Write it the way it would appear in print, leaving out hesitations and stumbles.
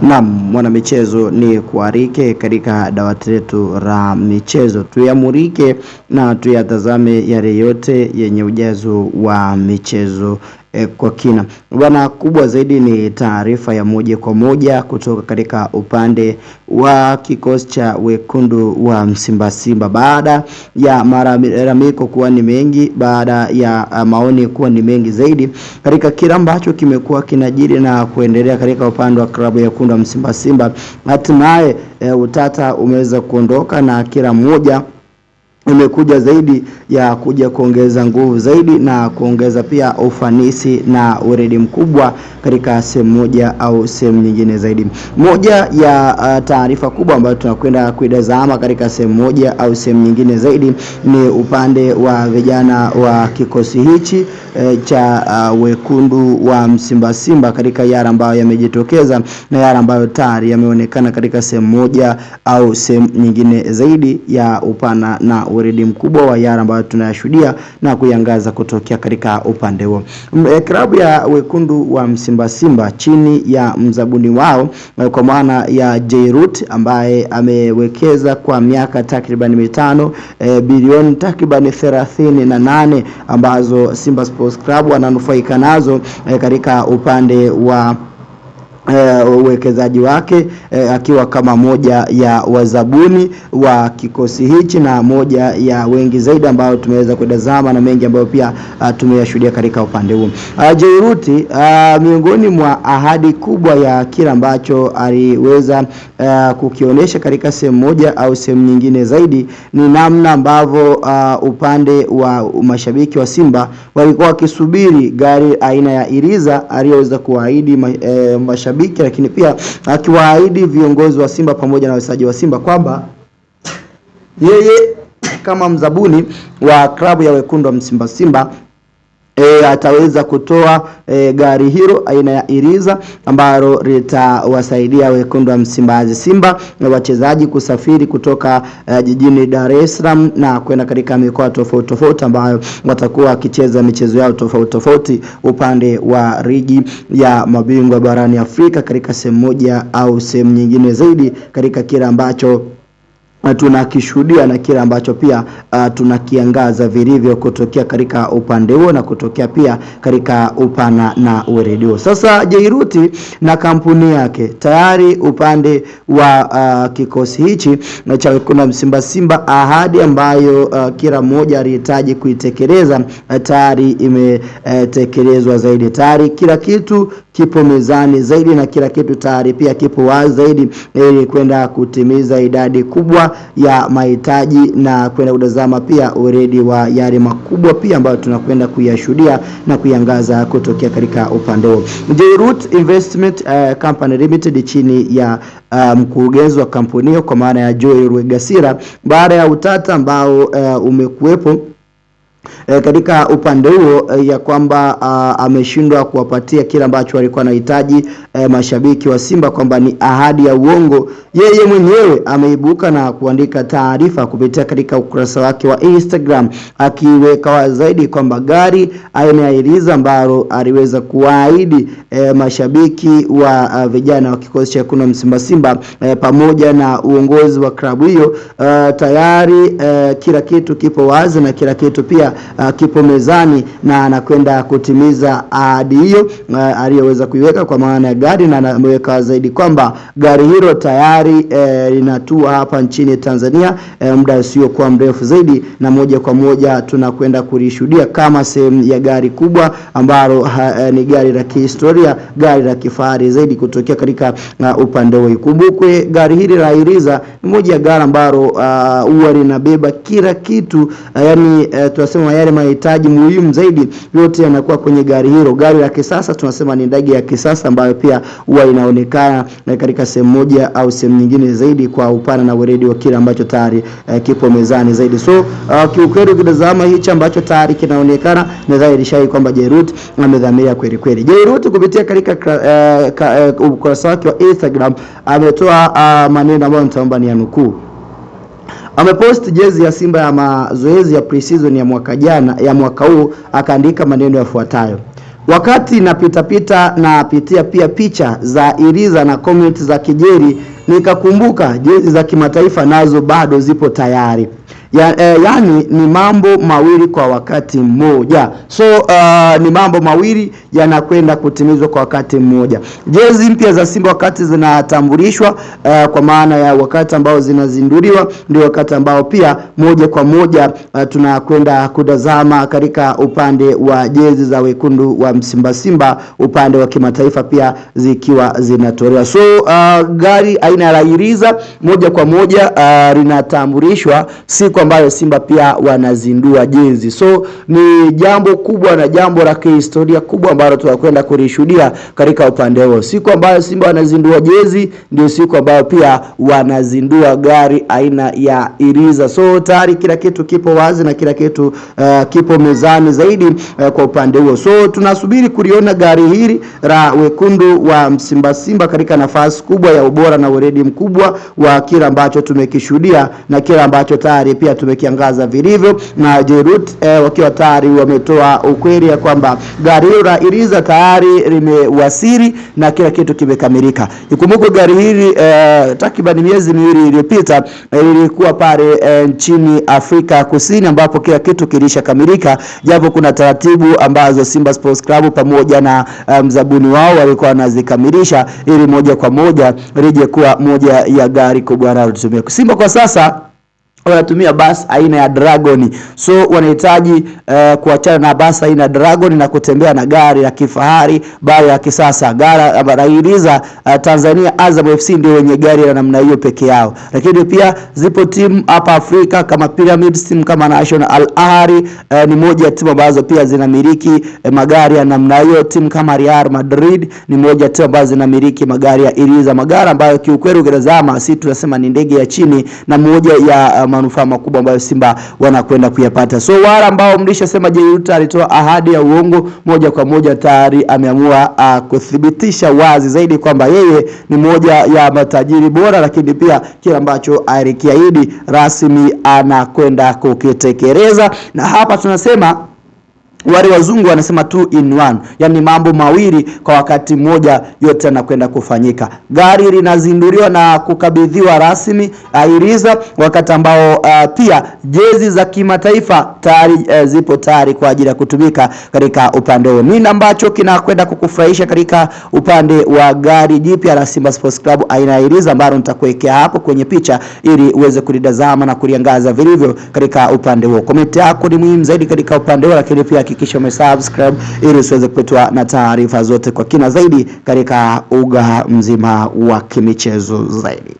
Naam, mwana michezo, ni kuarike katika dawati letu la michezo. Tuyamurike na tuyatazame yale yote yenye ujazo wa michezo kwa kina. Bwana, kubwa zaidi ni taarifa ya moja kwa moja kutoka katika upande wa kikosi cha wekundu wa Simba. Baada ya malalamiko kuwa ni mengi, baada ya maoni kuwa ni mengi zaidi katika kila ambacho kimekuwa kinajiri na kuendelea katika upande wa klabu ya wekundu wa Simba, hatimaye utata umeweza kuondoka na kila mmoja imekuja zaidi ya kuja kuongeza nguvu zaidi na kuongeza pia ufanisi na uredi mkubwa katika sehemu moja au sehemu nyingine zaidi. Moja ya taarifa kubwa ambayo tunakwenda kuidazama katika sehemu moja au sehemu nyingine zaidi ni upande wa vijana wa kikosi hichi cha wekundu wa Simba katika yale ambayo yamejitokeza na yale ambayo tayari yameonekana katika sehemu moja au sehemu nyingine zaidi ya upana na uredi mkubwa wa yale ambayo tunayashuhudia na kuyangaza kutokea katika upande huo. Klabu ya wekundu wa Simba chini ya mzabuni wao kwa maana ya Jairut ambaye amewekeza kwa miaka takriban 5 bilioni takriban 38 ambazo Simba Sports Club wananufaika nazo katika upande wa uwekezaji wake, akiwa kama moja ya wazabuni wa kikosi hichi na moja ya wengi zaidi ambao tumeweza kutazama na mengi ambayo pia tumeyashuhudia katika upande huu. Jairuti, miongoni mwa ahadi kubwa ya kila ambacho aliweza kukionyesha katika sehemu moja au sehemu nyingine zaidi ni namna ambavyo upande wa mashabiki wa Simba walikuwa wakisubiri gari aina ya Iriza aliyoweza kuahidi mashabiki, lakini pia akiwaahidi viongozi wa Simba pamoja na wachezaji wa Simba kwamba yeye kama mzabuni wa klabu ya wekundu wa Simba ataweza kutoa gari hilo aina ya Iriza ambalo litawasaidia wekundu wa Simba na wachezaji kusafiri kutoka jijini Dar es Salaam na kwenda katika mikoa tofauti ambayo watakuwa wakicheza michezo yao tofauti upande wa ligi ya mabingwa barani Afrika katika sehemu moja au sehemu nyingine zaidi katika kila ambacho tunakishuhudia na kile ambacho pia tunakiangaza vilivyo kutokea katika upande huo na kutokea pia katika upana na uredio. Sasa Jairuti na kampuni yake tayari upande wa kikosi hichi cha wekundu wa Simba ahadi ambayo kila mmoja alihitaji kuitekeleza tayari imetekelezwa zaidi. Tayari kila kitu kipo mezani zaidi na kila kitu tayari pia kipo wazi zaidi ili kwenda kutimiza idadi kubwa ya mahitaji na kwenda kutazama pia uredi wa yale makubwa pia ambayo tunakwenda kuyashuhudia na kuyangaza kutokea katika upande huo. Jairut Investment Company Limited chini ya mkurugenzi wa kampuni hiyo kwa maana ya Joel Rwegasira, baada ya utata ambao umekuwepo katika upande huo ya kwamba ameshindwa kuwapatia kila ambacho walikuwa wanahitaji mashabiki wa Simba, kwamba ni ahadi ya uongo. Yeye mwenyewe ameibuka na kuandika taarifa kupitia katika ukurasa wake wa Instagram akiweka zaidi kwamba gari aina ya Iriza ambalo aliweza kuahidi mashabiki wa vijana wa kikosi cha wekundu wa Simba pamoja na uongozi wa klabu hiyo tayari kila kitu kipo wazi na kila kitu pia kipo mezani na anakwenda kutimiza ahadi hiyo aliyoweza kuiweka kwa maana ya gari, na ameweka zaidi kwamba gari hilo tayari linatua hapa nchini Tanzania muda usio kwa mrefu zaidi, na moja kwa moja tunakwenda kulishuhudia kama sehemu ya gari kubwa ambalo ni gari la kihistoria, gari la kifahari zaidi kutokea katika upande huo. Ikumbukwe gari hili la Iriza ni moja ya gari ambalo huwa linabeba kila kitu, yani tunasema yale mahitaji muhimu zaidi yote yanakuwa kwenye gari hilo. Gari la kisasa tunasema ni ndege ya kisasa ambayo pia huwa inaonekana katika sehemu moja au sehemu nyingine zaidi kwa upana na uredi wa kile ambacho tayari kipo mezani zaidi. So kiukweli ukitazama hichi ambacho tayari kinaonekana ni dhahiri shahiri kwamba Jairut amedhamiria kweli. Jairut kupitia katika ukurasa wake wa Instagram ametoa maneno ambayo nitaomba ni yanukuu. Amepost jezi ya Simba ya mazoezi ya pre-season ya mwaka huu akaandika maneno yafuatayo: Wakati napitia pia picha za Iriza na comment za kijeri, nikakumbuka jezi za kimataifa nazo bado zipo tayari. Yani ni mambo mawili kwa wakati mmoja. So ni mambo mawili yanakwenda kutimizwa kwa wakati mmoja. Jezi mpya za Simba wakati zinatambulishwa, kwa maana ya wakati ambao zinazinduliwa, ndio wakati ambao pia moja kwa moja tunakwenda kutazama katika upande wa jezi za wekundu wa Simba upande wa kimataifa pia zikiwa zinatolewa. So gari aina ya Iriza moja kwa moja linatambulishwa siku ambayo Simba pia wanazindua jezi. So ni jambo kubwa na jambo la kihistoria kubwa ambalo tunakwenda kulishuhudia katika upande huo. Siku ambayo Simba wanazindua jezi ndio siku ambayo pia wanazindua gari aina ya Iriza. So tayari kila kitu kipo wazi na kila kitu kipo mezani zaidi kwa upande huo. So tunasubiri kuliona gari hili la wekundu wa Simba katika nafasi kubwa ya ubora na weledi mkubwa wa kila ambacho tumekishuhudia na kila ambacho tayari pia tumekiangaza vilivyo, na Jerut wakiwa tayari wametoa ukweli ya kwamba gari hili la Iriza tayari limewasili na kila kitu kimekamilika. Ikumbuke gari hili takriban miezi miwili iliyopita lilikuwa pale nchini Afrika Kusini ambapo kila kitu kilishakamilika, japo kuna taratibu ambazo Simba Sports Club pamoja na mzabuni wao walikuwa wanazikamilisha ili moja kwa moja lije kuwa moja ya gari kubwa linalotumia. Simba kwa sasa wanatumia basi aina ya Dragon. So wanahitaji kuachana na basi aina ya Dragon na kutembea na gari la kifahari bali ya kisasa. Gari la Iriza Tanzania Azam FC ndio wenye gari la namna hiyo peke yao. Lakini pia zipo timu hapa Afrika kama Pyramids, timu kama National Al Ahly ni moja ya timu ambazo pia zinamiliki magari ya namna hiyo. Timu kama Real Madrid ni moja ya timu ambazo zinamiliki magari ya Iriza, magari ambayo kiukweli ukitazama sisi tunasema ni ndege ya chini na moja ya manufaa makubwa ambayo Simba wanakwenda kuyapata. So wale ambao mlishasema Jeyuta alitoa ahadi ya uongo, moja kwa moja tayari ameamua kuthibitisha wazi zaidi kwamba yeye ni moja ya matajiri bora, lakini pia kile ambacho alikiahidi rasmi anakwenda kukitekeleza. Na hapa tunasema wale wazungu wanasema 2 in 1, yani mambo mawili kwa wakati mmoja yote yanakwenda kufanyika. Gari linazinduliwa na kukabidhiwa rasmi Iriza, wakati ambao pia jezi za kimataifa tayari zipo tayari kwa ajili ya kutumika katika upande huo. Nini ambacho kinakwenda kukufurahisha katika upande wa gari jipya la Simba Sports Club aina ya Iriza ambalo nitakuwekea hapo kwenye picha ili uweze kulitazama na kuliangaza vilivyo katika upande huo. Comment yako ni muhimu zaidi katika upande huo, lakini pia hakikisha umesubscribe ili usiweze kupitwa na taarifa zote kwa kina zaidi katika uga mzima wa kimichezo zaidi.